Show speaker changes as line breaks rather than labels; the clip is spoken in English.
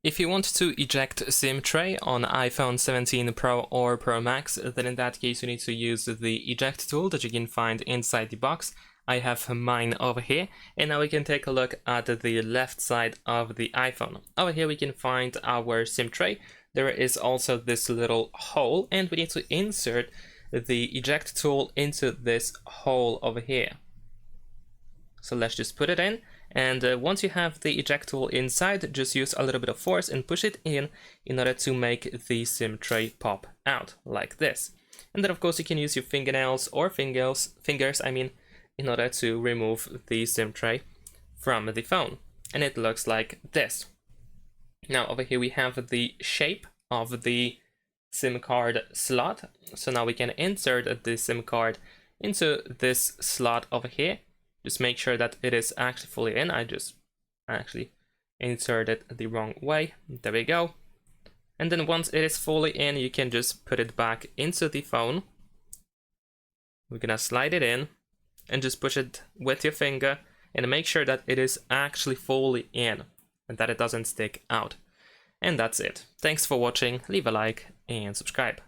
If you want to eject SIM tray on iPhone 17 Pro or Pro Max, then in that case you need to use the eject tool that you can find inside the box. I have mine over here, and now we can take a look at the left side of the iPhone. Over here we can find our SIM tray. There is also this little hole, and we need to insert the eject tool into this hole over here. So let's just put it in, and once you have the eject tool inside, just use a little bit of force and push it in order to make the SIM tray pop out like this. And then of course you can use your fingernails or fingers, in order to remove the SIM tray from the phone. And it looks like this. Now over here we have the shape of the SIM card slot. So now we can insert the SIM card into this slot over here. Just make sure that it is actually fully in. I just actually inserted the wrong way. There we go. And then once it is fully in, you can just put it back into the phone. We're gonna slide it in and just push it with your finger and make sure that it is actually fully in and that it doesn't stick out. And that's it. Thanks for watching. Leave a like and subscribe.